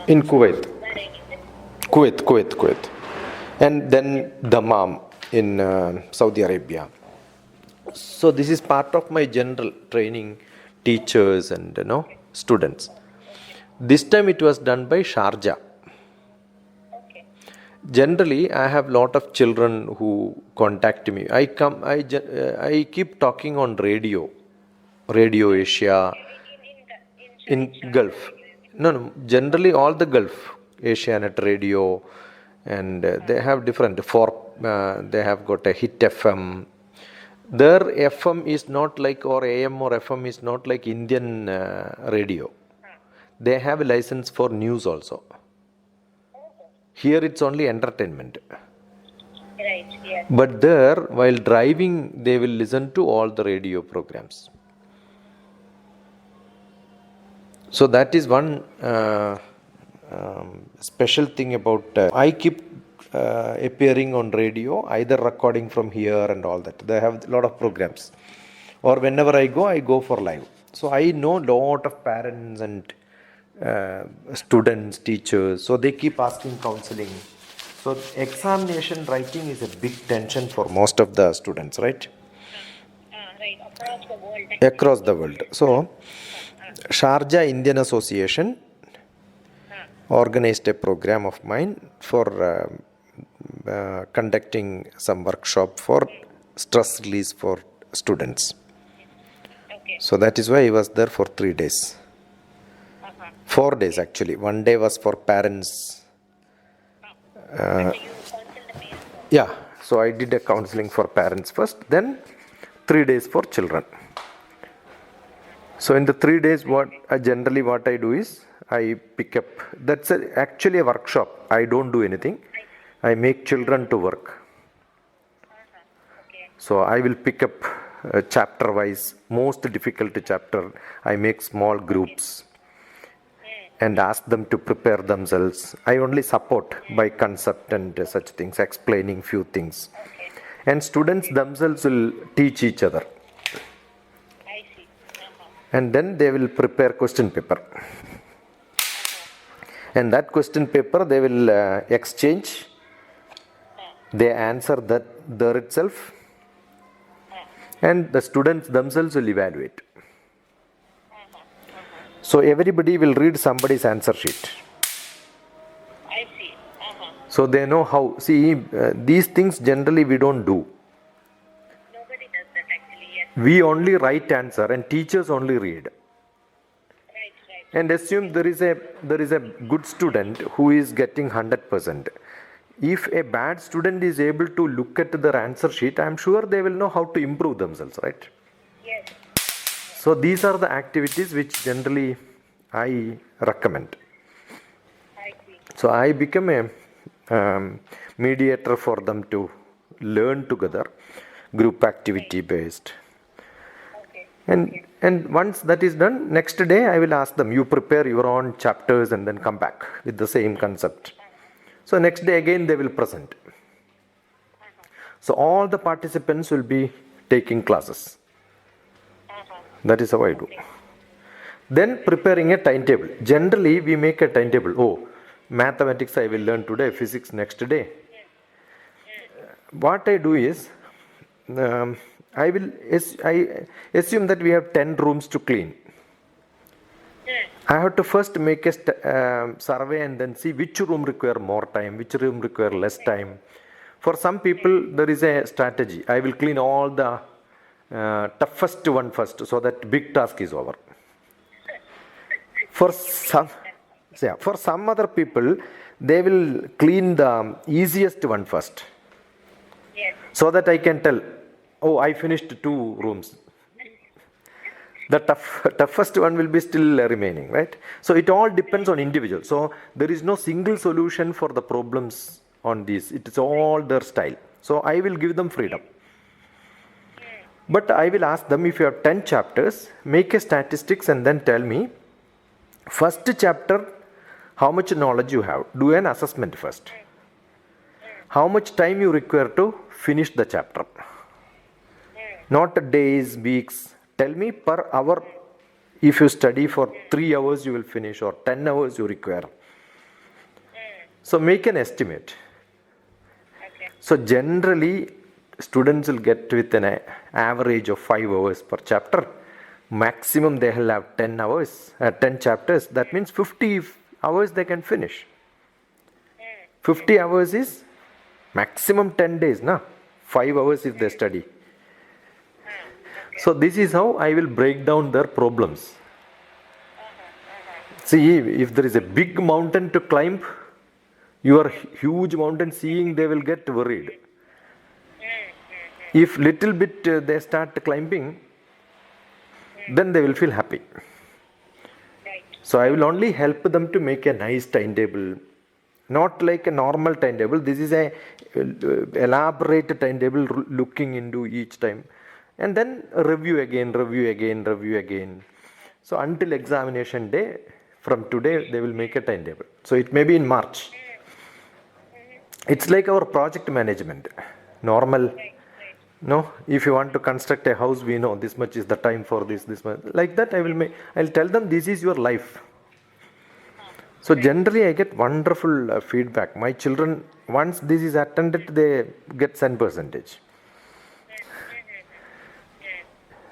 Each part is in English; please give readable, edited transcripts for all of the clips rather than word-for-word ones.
In Kuwait. Kuwait. And then Dammam in Saudi Arabia. So this is part of my general training teachers and students. This time it was done by Sharjah. Generally, I have lot of children who contact me. I keep talking on Radio Asia, in Gulf. No. Generally, all the Gulf, Asianet Radio, and they have different. They have got a Hit FM. Their FM is not like, or AM or FM is not like Indian radio. They have a license for news also. Here it's only entertainment. Right, yes. But there, while driving, they will listen to all the radio programs. So that is one special thing about. I keep appearing on radio, either recording from here and all that. They have a lot of programs. Or whenever I go for live. So I know a lot of parents and students, teachers. So they keep asking counseling. So examination writing is a big tension for most of the students, right? Right, across the world. Across the world. So Sharjah Indian Association organized a program of mine for conducting some workshop for stress release for students. Okay. So that is why I was there for 3 days. 4 days actually. 1 day was for parents. You counseled the parents? Yeah. So I did a counseling for parents first, then 3 days for children. So in the 3 days, what I do is I pick up. That's actually a workshop. I don't do anything. I make children to work. Okay. So I will pick up chapter wise, most difficult chapter. I make small groups and ask them to prepare themselves. I only support by concept and such things, explaining few things. And students themselves will teach each other. I see. And then they will prepare question paper. And that question paper they will exchange. They answer that there itself. And the students themselves will evaluate. So everybody will read somebody's answer sheet. I see. So they know how. See, these things generally we don't do. Nobody does that actually, yes. We only write answer and teachers only read. Right. And assume there is a good student who is getting 100%. If a bad student is able to look at their answer sheet, I am sure they will know how to improve themselves, right? Yes. So these are the activities which generally I recommend. I see. So I become a mediator for them to learn together, group activity based. Okay. And once that is done, next day I will ask them, you prepare your own chapters and then come back with the same concept. So next day again they will present. So all the participants will be taking classes. That is how I do. Then preparing a timetable. Generally we make a timetable. Oh, mathematics I will learn today, physics next day. What I do is, I assume that we have 10 rooms to clean. I have to first make a survey and then see which room require more time, which room require less time. For some people, there is a strategy. I will clean all the toughest one first, so that big task is over. For some other people, they will clean the easiest one first. Yes. So that I can tell, oh, I finished 2 rooms. The toughest one will be still remaining, right? So it all depends on individual. So there is no single solution for the problems on these. It is all their style. So I will give them freedom. But I will ask them, if you have 10 chapters, make a statistics and then tell me, first chapter, how much knowledge you have. Do an assessment first. How much time you require to finish the chapter. Not days, weeks. Tell me per hour, if you study for 3 hours you will finish, or 10 hours you require. So make an estimate. Okay. So generally, students will get with an average of 5 hours per chapter. Maximum they will have 10 hours, 10 chapters. That means 50 hours they can finish. 50 hours is maximum 10 days, na? 5 hours if they study. So this is how I will break down their problems. See, if there is a big mountain to climb, your huge mountain seeing, they will get worried. If little bit they start climbing, then they will feel happy. Right. So I will only help them to make a nice timetable, not like a normal timetable. This is a elaborate timetable looking into each time, and then review again. So until examination day, from today they will make a timetable. So it may be in March. It's like our project management, normal. No, if you want to construct a house, we know this much is the time for this much. Like that, I'll tell them this is your life. So generally, I get wonderful feedback. My children, once this is attended, they get 100%.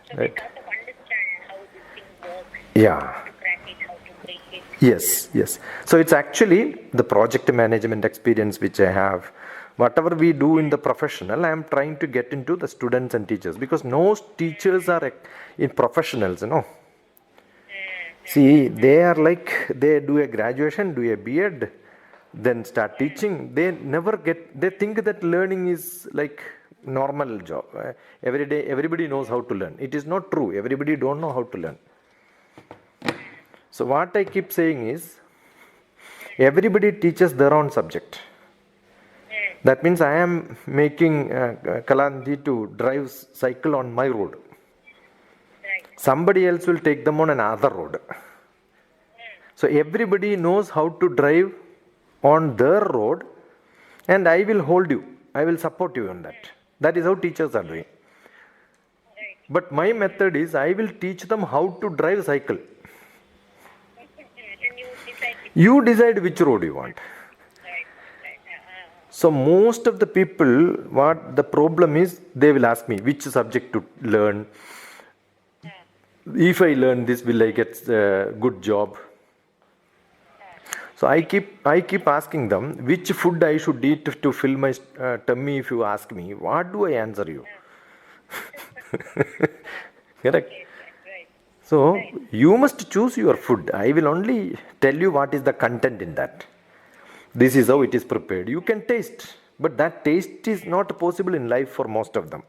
So Right. they sort of understand how this thing works. Yeah. How to crack it, how to break it. Yes. So it's actually the project management experience which I have. Whatever we do in the professional, I am trying to get into the students and teachers, because no teachers are in professionals, See, they are like, they do a graduation, do a B.Ed, then start teaching. They think that learning is like normal job. Every day, everybody knows how to learn. It is not true. Everybody don't know how to learn. So what I keep saying is, everybody teaches their own subject. That means I am making Kalanidhi to drive cycle on my road. Right. Somebody else will take them on another road. So everybody knows how to drive on their road, and I will hold you. I will support you on that. That is how teachers are doing. Right. But my method is, I will teach them how to drive cycle. And you decide which. You decide which road you want. Right. So most of the people, what the problem is, they will ask me which subject to learn. If I learn this, will I get a good job? So I keep asking them which food I should eat to fill my tummy. If you ask me, what do I answer you? Correct. Right. So you must choose your food. I will only tell you what is the content in that. This is how it is prepared. You can taste, but that taste is not possible in life for most of them.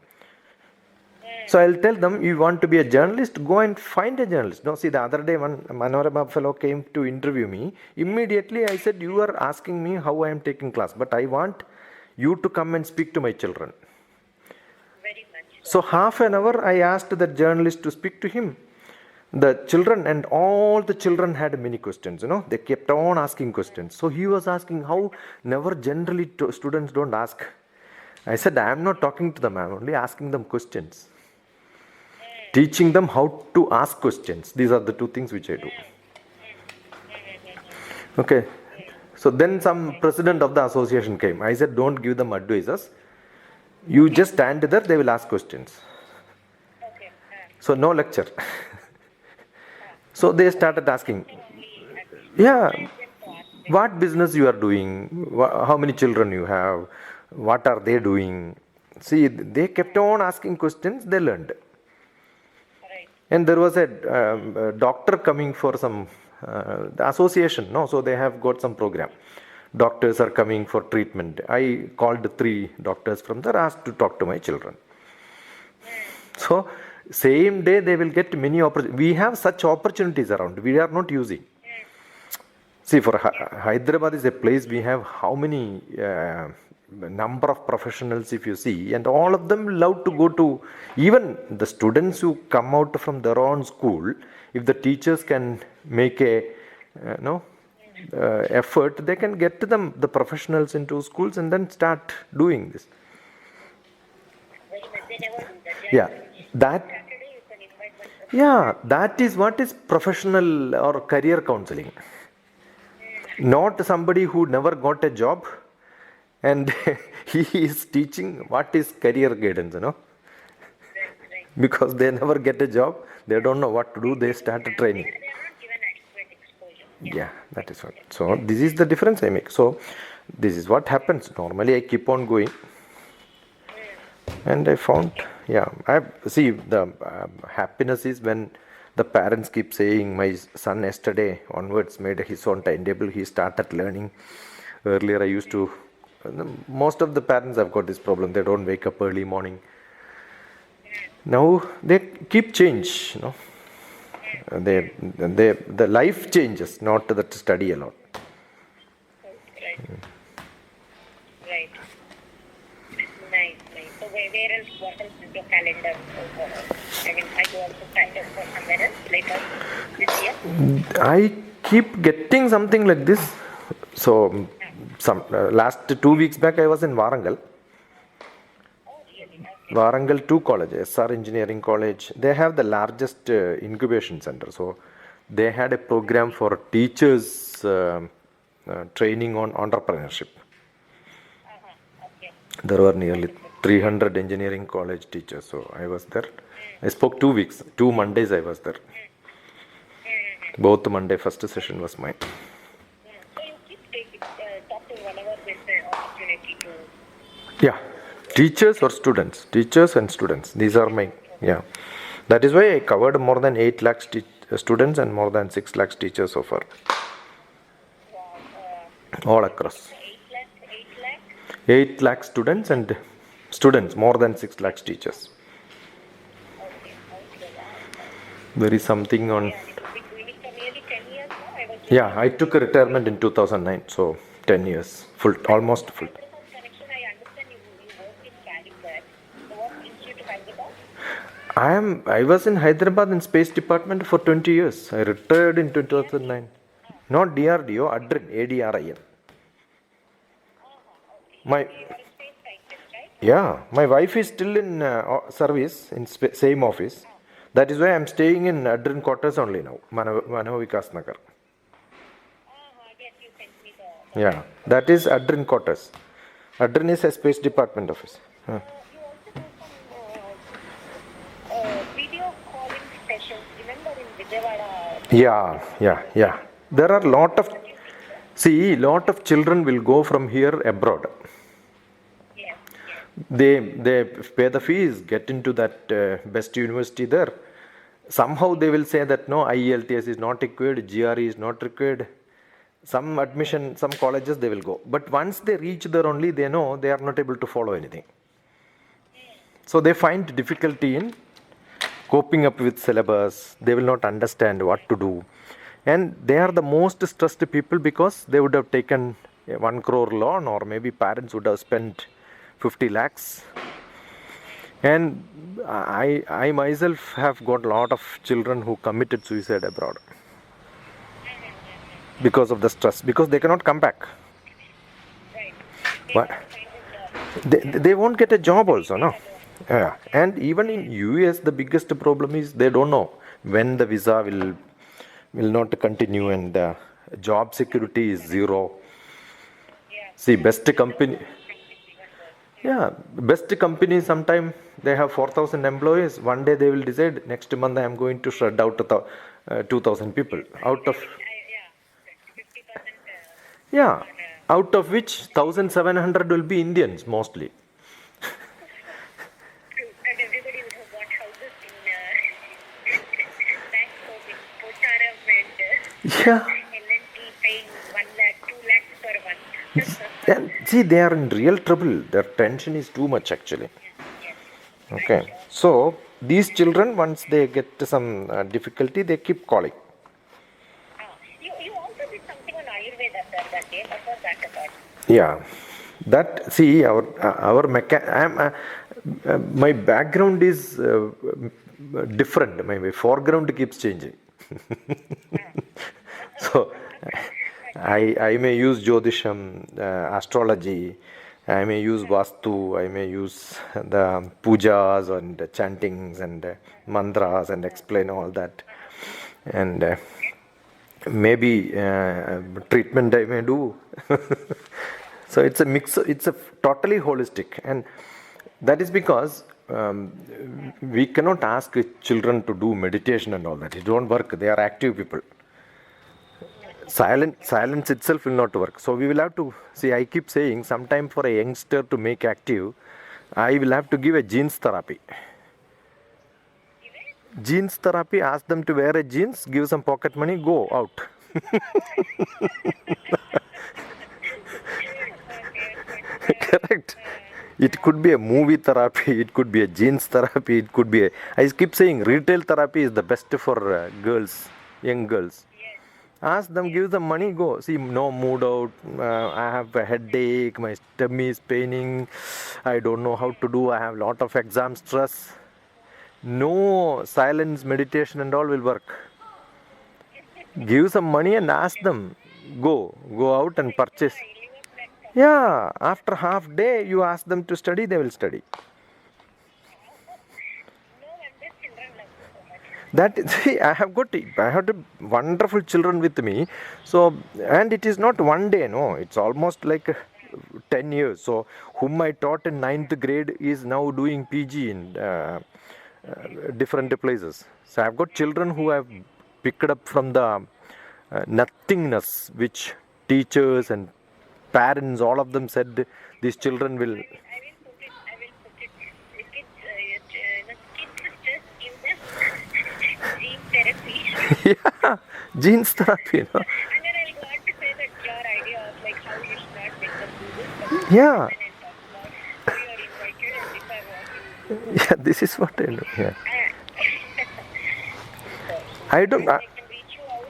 So I'll tell them, you want to be a journalist, go and find a journalist. No, see, the other day one Manorama fellow came to interview me. Immediately I said, you are asking me how I am taking class, but I want you to come and speak to my children. Very much. So half an hour I asked the journalist to speak to him. The children, and all the children had many questions, they kept on asking questions. So he was asking how never generally students don't ask. I said, I am not talking to them, I am only asking them questions. Teaching them how to ask questions. These are the two things which I do. Okay. So then some president of the association came. I said, don't give them advices. You just stand there, they will ask questions. Okay. So no lecture. So they started asking, yeah, what business you are doing, how many children you have, what are they doing. See, they kept on asking questions, they learned. Right. And there was a doctor coming for some the association, so they have got some program. Doctors are coming for treatment. I called 3 doctors from there, asked to talk to my children. So same day they will get many opportunities. We have such opportunities around. We are not using. See, for Hyderabad is a place we have how many number of professionals, if you see, and all of them love to go to, even the students who come out from their own school, if the teachers can make a effort, they can get them, the professionals, into schools and then start doing this. Very much. They never do that. Yeah, that. Saturday you can invite one person. Yeah, that is what is professional or career counseling. Not somebody who never got a job, and he is teaching what is career guidance, Right, right. because they never get a job, they don't know what to do, they start training. They are not given adequate exposure. Yeah. Yeah, that is what. So this is the difference I make. So this is what happens. Normally I keep on going, and I found, yeah, I see the happiness is when the parents keep saying, my son yesterday onwards made his own timetable, he started learning. Earlier I used to, most of the parents have got this problem, they don't wake up early morning. Now they keep change. The life changes, not that study alone. Right. Right. Nice, nice. So where else, what else is your calendar? I mean, are you also signed up for somewhere else later this year? I keep getting something like this. So last 2 weeks back I was in Warangal. Oh, really? Okay. Warangal 2 college, SR Engineering College, they have the largest incubation center. So they had a program for teachers training on entrepreneurship. Okay. There were nearly 300 engineering college teachers. So I was there. I spoke 2 weeks, 2 Mondays I was there. Both Monday, first session was mine. So you keep talking whenever there's an opportunity to. Yeah, teachers or students, teachers and students. These are my, yeah. That is why I covered more than 8 lakhs students and more than 6 lakhs teachers so far. All across. 8 lakh, 8 lakh? 8 lakh students and students, more than 6 lakhs teachers. Okay, okay, wow. There is something on. Yeah, you've been doing it for nearly 10 years now. I was just Yeah, I took a retirement in 2009, so 10 years, full, almost full. Hyderabad connection. I understand you work in Calicut. So what institute of Hyderabad? I was in Hyderabad in Space Department for 20 years. I retired in 2009. Not DRDO, ADRIN, ADRIN. My, You are a space scientist, right? yeah, my wife is still in service in same office. That is why I'm staying in ADRIN quarters only now, Manav Vikas Nagar. Yes, you sent me the. Yeah, that is ADRIN quarters. ADRIN is a Space Department office. You also do some video calling sessions. Remember in Vijayawada? Yeah. There are lot of children will go from here abroad. Yes, yes. They pay the fees, get into that best university there. Somehow they will say that no, IELTS is not required, GRE is not required. Some admission, some colleges they will go. But once they reach there only, they know they are not able to follow anything. So they find difficulty in coping up with syllabus. They will not understand what to do. And they are the most stressed people because they would have taken a 1 crore loan, or maybe parents would have spent 50 lakhs. And I myself have got a lot of children who committed suicide abroad because of the stress, because they cannot come back. Right. What? Find a job. They won't get a job also, no? Yeah. And even in US, the biggest problem is they don't know when the visa will not continue, and the job security is zero. Yeah. See, best company. Yeah, best company sometime they have 4,000 employees. One day they will decide next month I am going to shred out 2,000 people out of. Yeah. 50%. Yeah, out of which 1,700 will be Indians mostly. True. And everybody would have bought houses in Bangkok, in Pocharam, and Yeah. L&T paying 1 lakh, 2 lakhs per month. And see, they are in real trouble. Their tension is too much actually. Yes. Okay. So these children, once they get some difficulty, they keep calling. You also did something on Ayurveda, sir, that day. What was that about? Yeah. That, see, my background is different. My foreground keeps changing. So I may use Jyotisham, astrology, I may use Vastu, I may use the pujas and the chantings and mantras and explain all that. And maybe treatment I may do. So it's a mix, it's a totally holistic, and that is because we cannot ask children to do meditation and all that. It won't work. They are active people. Silence itself will not work. So we will have to see. I keep saying, sometime for a youngster to make active, I will have to give a jeans therapy. Jeans therapy. Ask them to wear a jeans, give some pocket money, go out. Correct. It could be a movie therapy, it could be a jeans therapy, it could be a. I keep saying retail therapy is the best for girls, young girls. Ask them, give them money, go. See, no mood out, I have a headache, my tummy is paining, I don't know how to do, I have lot of exam stress. No silence, meditation and all will work. Give some money and ask them, go out and purchase. Yeah, after half day you ask them to study, they will study. See, I have wonderful children with me. So, and it is not one day, no, it's almost like 10 years. So, whom I taught in 9th grade is now doing PG in different places. So, I've got children who have picked up from the nothingness, which teachers and parents, all of them said these children will. I will put it. Kids just give them gene therapy. Yeah, genes therapy. And then I will want to say that your idea of like how you should not make them do this. Yeah. And talk about how you are invited and if I want to. Yeah, this is what I do. Yeah. I don't. I can reach you out.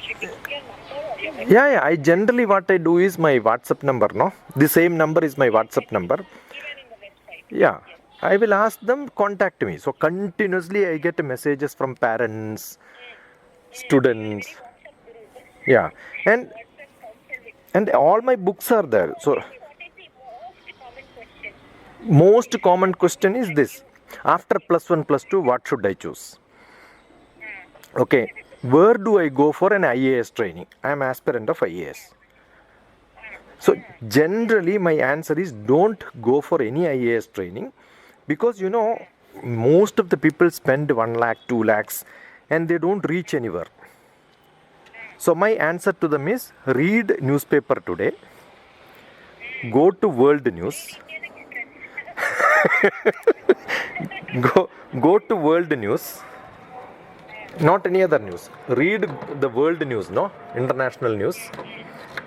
Should we put your number or your website? Yeah. I generally what I do is my WhatsApp number. No, the same number is my WhatsApp number. Even in the website. Yeah, I will ask them contact me. So continuously I get messages from parents, students. Yeah, and all my books are there. So What is the most common question? most common question is this: after +1, +2, what should I choose? Okay, where do I go for an IAS training? I am aspirant of IAS. So generally my answer is don't go for any IAS training, because most of the people spend 1 lakh, 2 lakhs and they don't reach anywhere. So my answer to them is read newspaper today, go to world news, go to world news, not any other news. Read the world news, no, international news,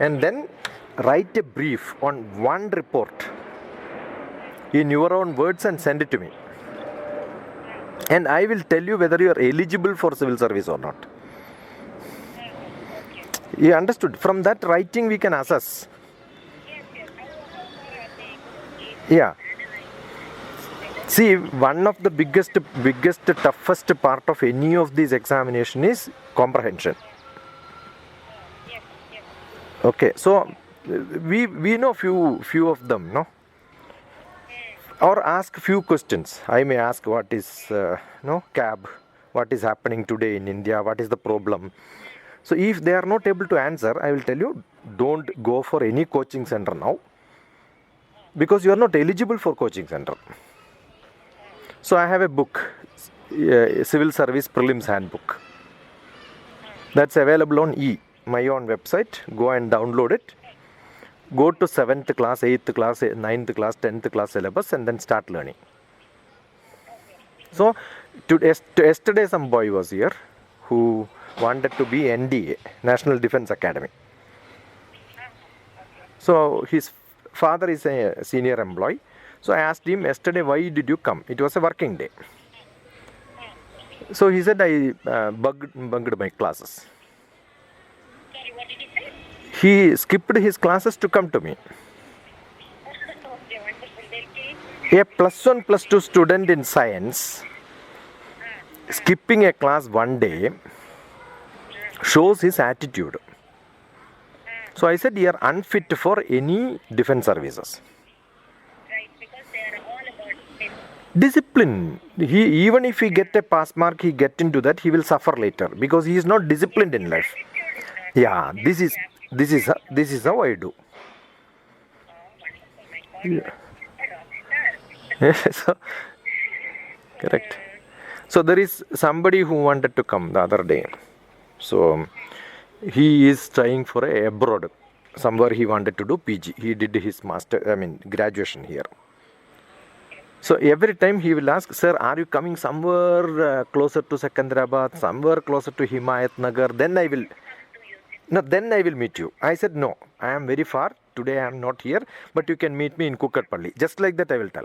and then write a brief on one report in your own words and send it to me. And I will tell you whether you are eligible for civil service or not. You understood? From that writing we can assess. Yeah. See, one of the biggest, toughest part of any of these examination is comprehension. Okay, so we know few of them, no? Or ask few questions. I may ask what is cab, what is happening today in India, what is the problem. So if they are not able to answer, I will tell you, don't go for any coaching center now, because you are not eligible for coaching center. So I have a book, Civil Service Prelims Handbook. That's available on my own website. Go and download it. Go to 7th class, 8th class, 9th class, 10th class syllabus and then start learning. So yesterday some boy was here who wanted to be NDA, National Defense Academy. So his father is a senior employee. So I asked him yesterday, why did you come? It was a working day. So he said, I bugged my classes. Sorry, what did he say? He skipped his classes to come to me. Okay, wonderful. A +1, +2 student in science skipping a class one day shows his attitude. So I said, you are unfit for any defense services. Right, because they are all about him. Discipline. He, even if he get a pass mark, he get into that, he will suffer later because he is not disciplined in life. Attitude is not Yeah, there. this Yes, is you have to this is correct. this is how I do. Wonderful. My God, you Yeah. are a rock star. So, correct. So there is somebody who wanted to come the other day. So he is trying for a abroad. Somewhere he wanted to do PG. He did his graduation here. So every time he will ask, sir, are you coming somewhere closer to Secunderabad, somewhere closer to Himayat Nagar? Then I will, Come to use it. no, then I will meet you. I said, no, I am very far. Today I am not here, but you can meet me in Kukatpalli. Just like that I will tell.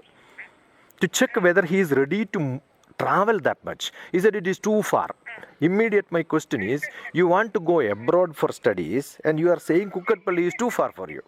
To check whether he is ready to travel that much. He said it is too far. Immediate my question is, you want to go abroad for studies and you are saying Kukatpalli is too far for you.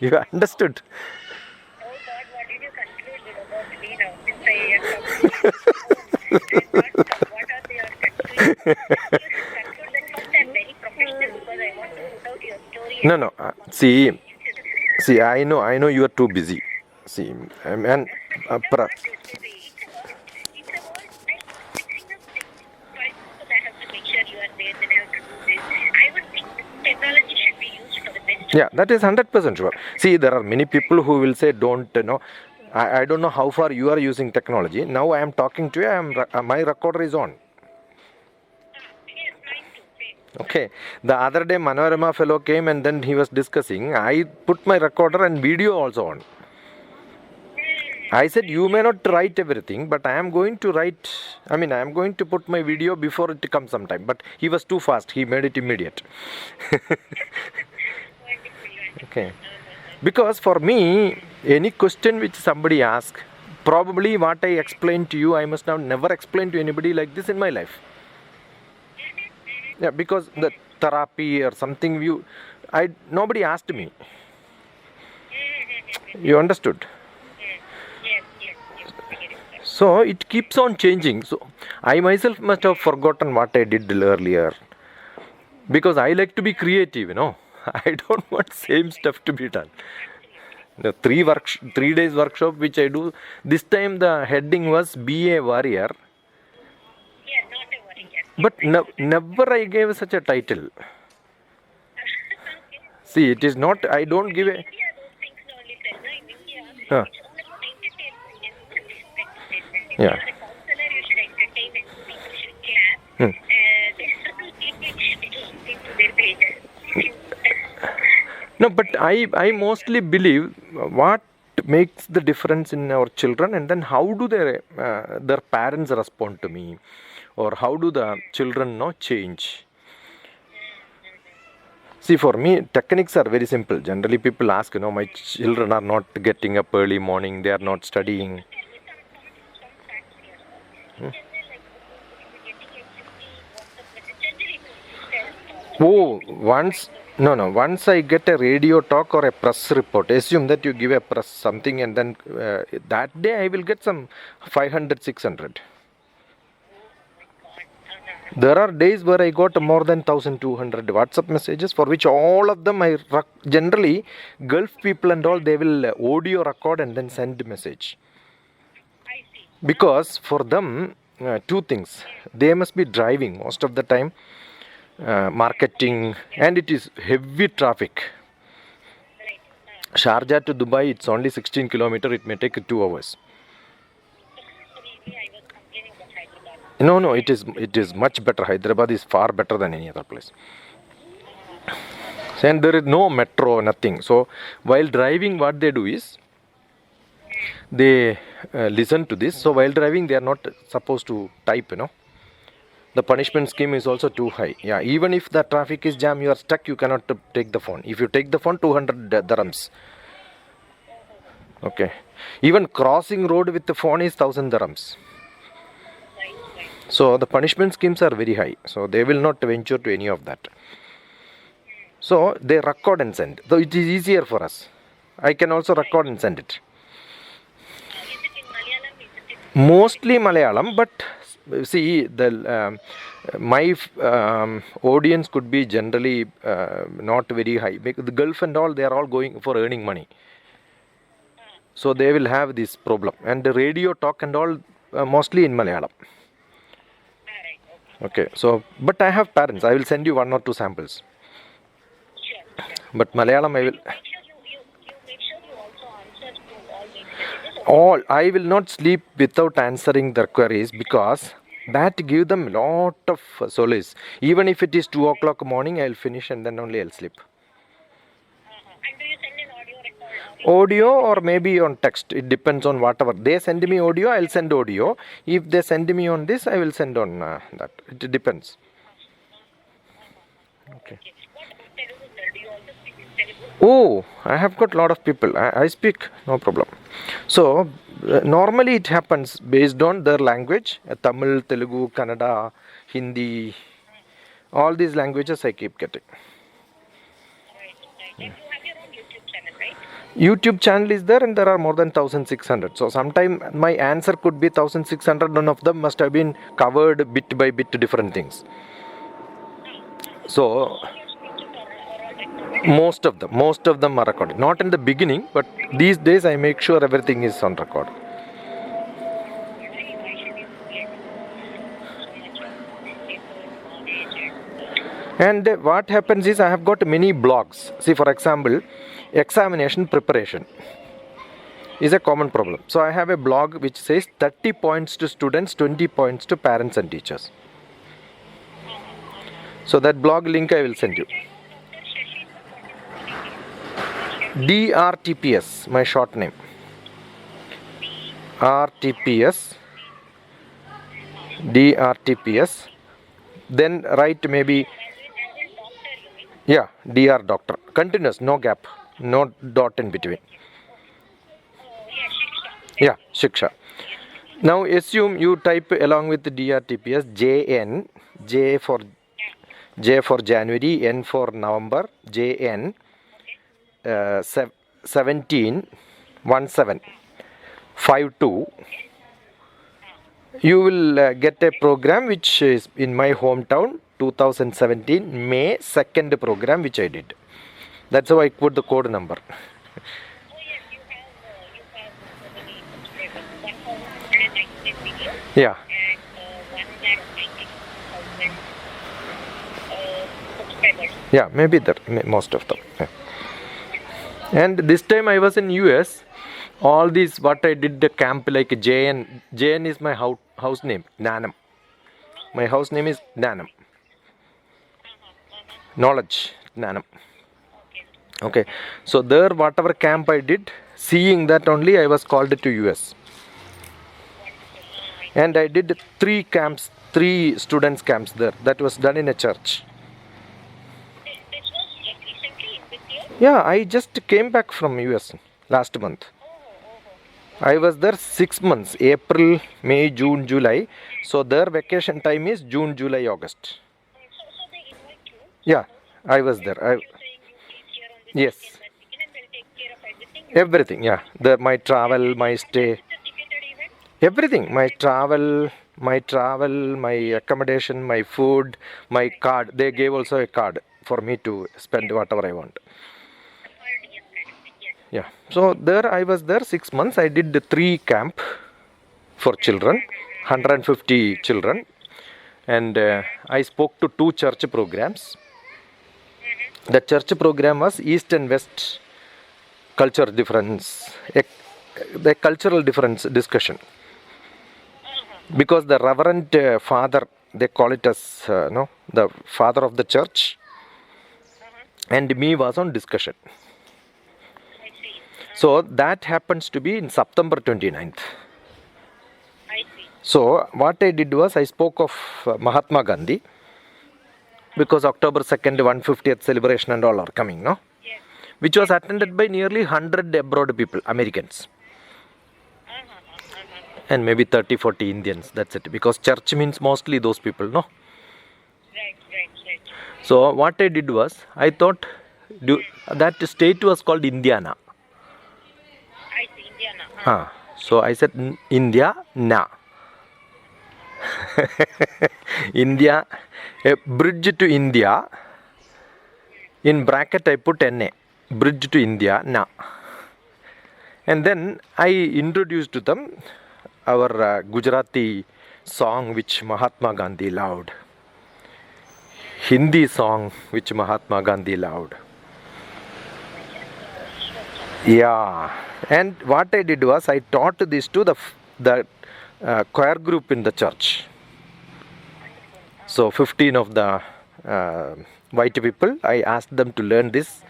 You understood? Oh God, what did you conclude about me now? Since I am talking to you, I'm not. What are your conclusions? You should conclude that first. I'm very professional because I want to put out your story. No, no. See, I know you are too busy. See, and No, pra- not too busy. It's about like fixing up things. For example, I have to make sure you are there. Then I have to do this. I would think technology should be used for the best. yeah, that is 100% sure. See, there are many people who will say, don't know. I don't know how far you are using technology. Now I am talking to you. My recorder is on. Yes, mine too. Same. Okay. The other day, Manorama fellow came and then he was discussing. I put my recorder and video also on. I said, you may not write everything, but I am going to write. I am going to put my video before it comes sometime. But he was too fast. He made it immediate. Wonderful. Okay. Because for me, any question which somebody asks, probably what I explained to you, I must have never explained to anybody like this in my life. Yeah, because the therapy or something nobody asked me. You understood? Yes, I get it. So it keeps on changing. So I myself must have forgotten what I did earlier. Because I like to be creative, I don't want same stuff to be done. The 3 days workshop which I do, this time the heading was Be a Warrior. Yeah, not a worry. Yes. But never I gave such a title. See, it is not, I don't give a. In India, those things are only said. No, in India, Huh. it's all about entertainment. Entertainment. If Yeah. you are a counselor, you should entertain and people should clap. Hmm. Into their pages. No, but I mostly believe what makes the difference in our children, and then how do their parents respond to me, or how do the children change. See, for me, techniques are very simple. Generally, people ask, my children are not getting up early morning, they are not studying. Tell me some facts here. In general, like, if you're getting a 50 WhatsApp message, generally Oh, once I get a radio talk or a press report, assume that you give a press something and then that day I will get some 500, 600. There are days where I got more than 1200 WhatsApp messages, for which all of them generally Gulf people and all, they will audio record and then send message. I see. Because for them, two things. They must be driving most of the time, marketing, and it is heavy traffic. Right. Sharjah to Dubai, it's only 16 kilometers, it may take 2 hours. Really, I was complaining about Hyderabad. No, it is much better. Hyderabad is far better than any other place. And there is no metro, nothing. So while driving, what they do is, they listen to this. So while driving, they are not supposed to type, The punishment scheme is also too high. Yeah, even if the traffic is jam, you are stuck, you cannot take the phone. If you take the phone, 200 dirhams. Okay. Even crossing road with the phone is 1000 dirhams. Right. So the punishment schemes are very high. So they will not venture to any of that. So they record and send. So it is easier for us. I can also record and send it. Is it in Malayalam? Is it in Mostly Malayalam, but see, my audience could be generally not very high. Because the Gulf and all, they are all going for earning money. So they will have this problem. And the radio talk and all mostly in Malayalam. Alright, Okay, so but I have parents. I will send you 1 or 2 samples. sure. But Malayalam I will. Make sure you make sure you also answer to all these messages. All I will not sleep without answering their queries, because that give them lot of solace. Even if it is 2 o'clock morning, I'll finish and then only I'll sleep. And do you send an audio record? Audio or maybe on text. It depends on whatever. They send me audio, I'll send audio. If they send me on this, I will send on that. It depends. Okay. What about Telugu, sir? Do you also speak Telugu? Oh, I have got lot of people. I speak, no problem. So, normally it happens based on their language. Tamil, Telugu, Kannada, Hindi. All these languages I keep getting. Right. And you have your own YouTube channel, right? YouTube channel is there, and there are more than 1600. So sometime my answer could be 1600. None of them must have been covered bit by bit different things. So All your speeches are all recorded. most of them are recorded. Not in the beginning, but these days I make sure everything is on record. Why should you get so much of paper knowledge and And what happens is I have got many blogs. See, for example, examination preparation is a common problem. So I have a blog which says 30 points to students, 20 points to parents and teachers. So that blog link I will send you. Dr. Shashi, what is the DrTPS, my short name. RTPS. DrTPS. Then write maybe, doctor, you mean? yeah, Dr. Doctor. Continuous, no gap, no dot in between. Oh, yeah, Shiksha. Yeah, Shiksha. Now assume you type along with the DrTPS JN, J for January, N for November, JN 17 52. You will get a program which is in my hometown, 2017 May 2nd program which I did. That's how I put the code number. Oh, yes, you have so many subscribers. 1,199 videos Yeah. and 1,92,000 subscribers. Yeah, maybe that, most of them. Yeah. And this time I was in US. All these, what I did the camp like JN. JN is my house name, Nanam. My house name is Nanam. Knowledge, Nanam. Okay. So there, whatever camp I did, seeing that only I was called to US. And I did 3 camps, 3 students camps there. That was done in a church. This was like recently in this year? Yeah, I just came back from US last month. I was there 6 months, April, May, June, July. So their vacation time is June, July, August. So they invite you? Yeah, I was there. You're saying you please here on this Yes. weekend, that weekend, and they'll take care of everything? Everything, yeah. My travel, my stay, It's a ticketed event? everything. My travel, my accommodation, my food, my card. They gave also a card for me to spend whatever I want. RDS kind of thing, yes. Yeah. So there I was there 6 months. I did the 3 camp for children, 150 children, and I spoke to 2 church programs. The church program was East and West culture difference, the cultural difference discussion. Because the Reverend Father, they call it as the father of the church, and me was on discussion. I see. So that happens to be in September 29th. I see. So what I did was I spoke of Mahatma Gandhi, because October 2nd 150th celebration and all are coming, no? Yes. Which was attended by nearly 100 abroad people, Americans, and maybe 30-40 Indians. That's it, because church means mostly those people, no? Right. So what I did was I thought that state was called Indiana. I see, Indiana. So I said India na. India, a bridge to India. In bracket I put NA. Bridge to India na. And then I introduced to them our Gujarati song which Mahatma Gandhi loved, Hindi song which Mahatma Gandhi loved. Yeah, and what I did was I taught this to the choir group in the church. So 15 of the white people, I asked them to learn this,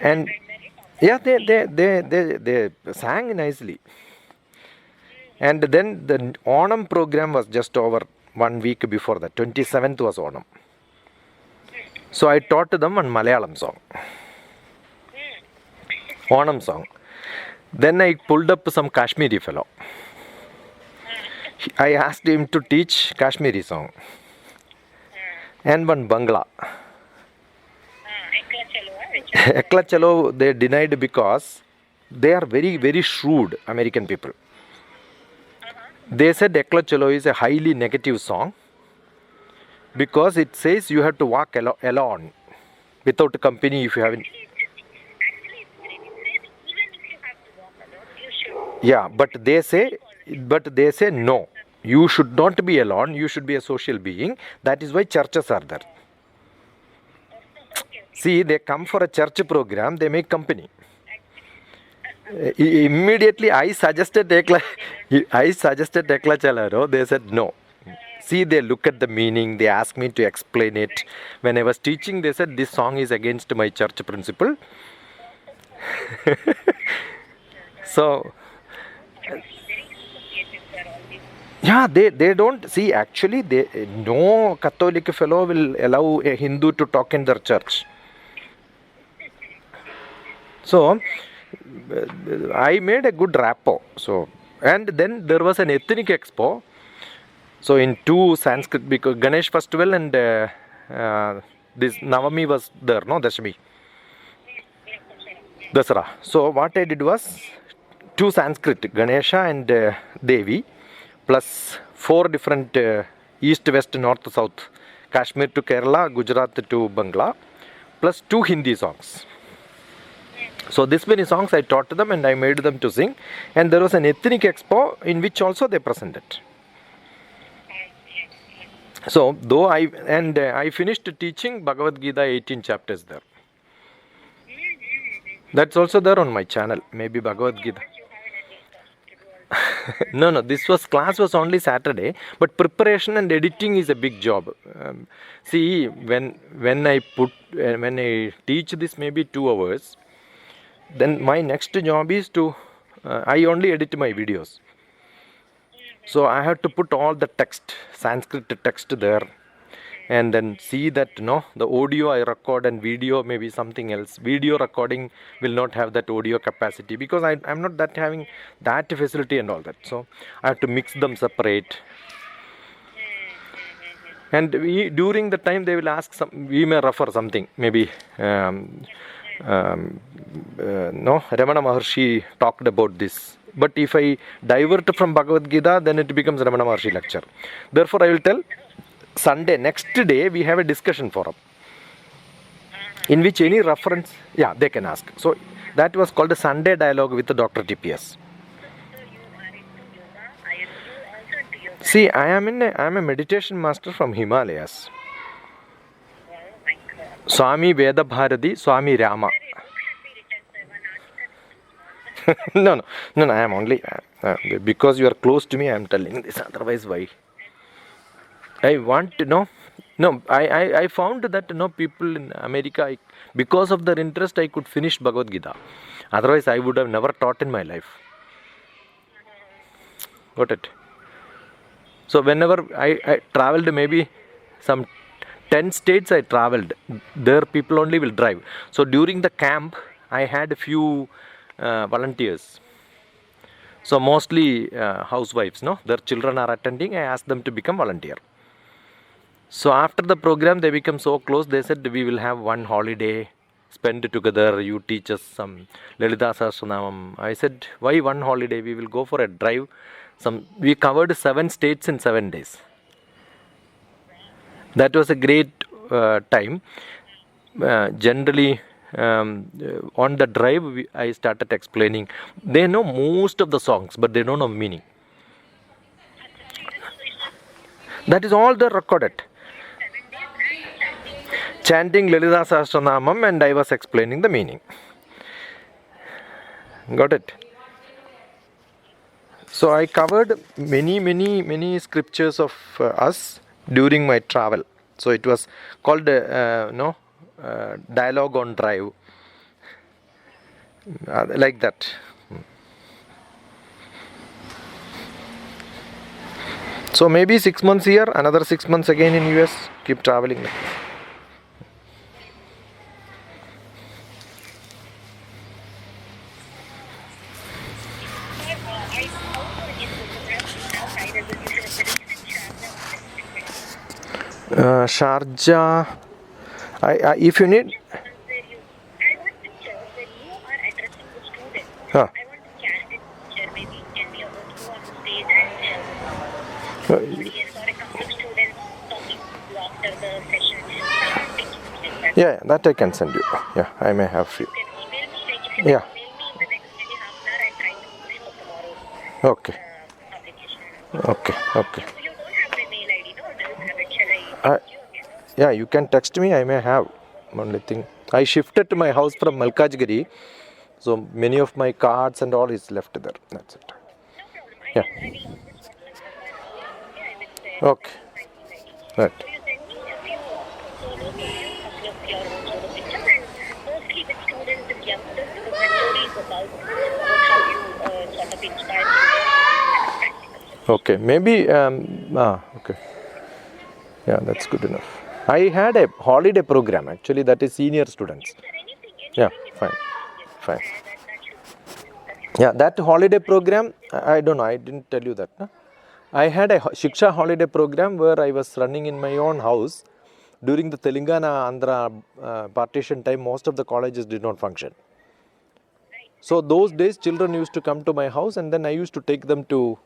and yeah, they sang nicely. And then the Onam program was just over 1 week before that. 27th was Onam. So I taught them one Malayalam song, Onam song. Then I pulled up some Kashmiri fellow. I asked him to teach Kashmiri song and one Bangla. Ekla Chalo they denied because they are very, very shrewd American people. They said Ekla Chalo is a highly negative song because it says you have to walk alone without a company if you haven't. Yeah, but they say no. You should not be alone. You should be a social being. That is why churches are there. See, they come for a church program. They make company. Immediately, I suggested Tekla Chalaro. They said no. See, they look at the meaning. They ask me to explain it. When I was teaching, they said this song is against my church principle. So. Yeah, they don't see actually no Catholic fellow will allow a Hindu to talk in their church. So I made a good rapport. So and then there was an ethnic expo. So in 2 Sanskrit because Ganesh festival and this Navami was there, no Dashami. Dasara. So what I did was 2 Sanskrit, Ganesha and Devi. Plus 4 different east, west, north, south, Kashmir to Kerala, Gujarat to Bangla, plus 2 Hindi songs. So this many songs I taught them and I made them to sing. And there was an ethnic expo in which also they presented. So though I finished teaching Bhagavad Gita 18 chapters there. That's also there on my channel, maybe Bhagavad Gita. No, this class was only Saturday, but preparation and editing is a big job. See, when I teach this maybe 2 hours, then my next job is to I only edit my videos. So I have to put all the text, Sanskrit text there, and then see that the audio I record and video maybe something else. Video recording will not have that audio capacity because I'm not having that facility and all that. So I have to mix them separate. And during the time they will ask we may refer something maybe Ramana Maharshi talked about this. But if I divert from Bhagavad Gita, then it becomes Ramana Maharshi lecture. Therefore I will tell Sunday, next day, we have a discussion forum in which any reference, they can ask. So that was called a Sunday dialogue with Dr. TPS. See, I am a meditation master from Himalayas. Swami Veda Bharati, Swami Rama. No, I am only because you are close to me. I am telling this. Otherwise, why? I want to know. No, I found that people in America, because of their interest, I could finish Bhagavad Gita. Otherwise, I would have never taught in my life. Got it? So whenever I traveled, maybe some 10 states I traveled. There people only will drive. So during the camp, I had a few volunteers. So mostly housewives, their children are attending. I asked them to become volunteer. So after the program, they become so close. They said we will have one holiday, spend together. You teach us some Lalita Sahasranamam. I said, why one holiday? We will go for a drive. We covered 7 states in 7 days. That was a great time. Generally, on the drive, I started explaining. They know most of the songs, but they don't know meaning. That is all they recorded. Chanting Lalita Sahasranamam, and I was explaining the meaning. Got it? So I covered many scriptures of us during my travel. So it was called dialogue on drive, like that. So maybe 6 months here, another 6 months again in US. Keep traveling. Sharjah. If you need. I want pictures where you are addressing the students. Huh. I want to candid picture, maybe can be about you on the stage and audience or a couple of students talking to you after the session. Something like that. Yeah, that I can send you. Yeah, I may have few. You can email me, like if you Yeah. can email me in the next maybe half an hour, I'll try to push for tomorrow's Okay. application. Okay. You don't have my mail ID, no? Or do you have it? Shall I text you again? Yeah, you can text me. I may have. Only thing, I shifted to my house from Malkajgiri, so many of my cards and all is left there. That's it. No problem. Yeah. I will on this WhatsApp. I will share Okay. my email ID. Right. So you send me a few solo videos, couple of your own solo pictures, and mostly with students, with youngsters, because my story is about how you sort of inspire students. Okay. Maybe. Okay. Yeah, that's good enough. I had a holiday program actually. That is senior students. Yeah. Fine. Yeah, that holiday program. I don't know. I didn't tell you that. No? I had a Shiksha holiday program where I was running in my own house. During the Telangana Andhra partition time, most of the colleges did not function. So those days, children used to come to my house, and then I used to take them to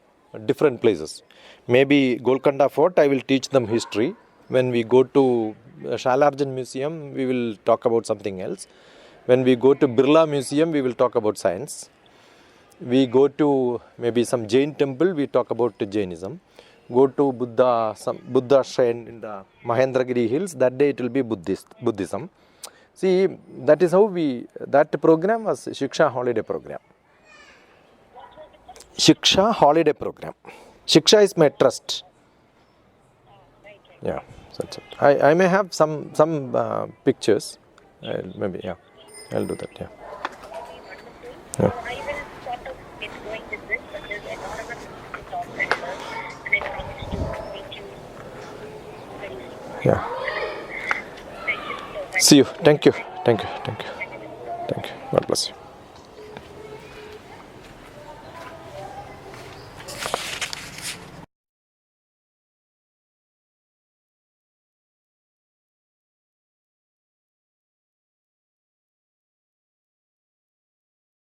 different places. Maybe Golconda Fort, I will teach them history. When we go to Shalarjan Museum, we will talk about something else. When we go to Birla Museum, we will talk about science. We go to maybe some Jain temple, we talk about Jainism. Go to some Buddha shrine in the Mahendragiri hills, that day it will be Buddhism. See, that is how that program was Shiksha holiday program. Shiksha holiday program. Shiksha is my trust. Yeah, that's it. I may have some pictures. Maybe, yeah. I'll do that, yeah. So I will sort of get going with this, but there's enormous to talk and learn, and I promise to meet you very soon. Yeah. Thank you so much. See you. Thank you. God bless you.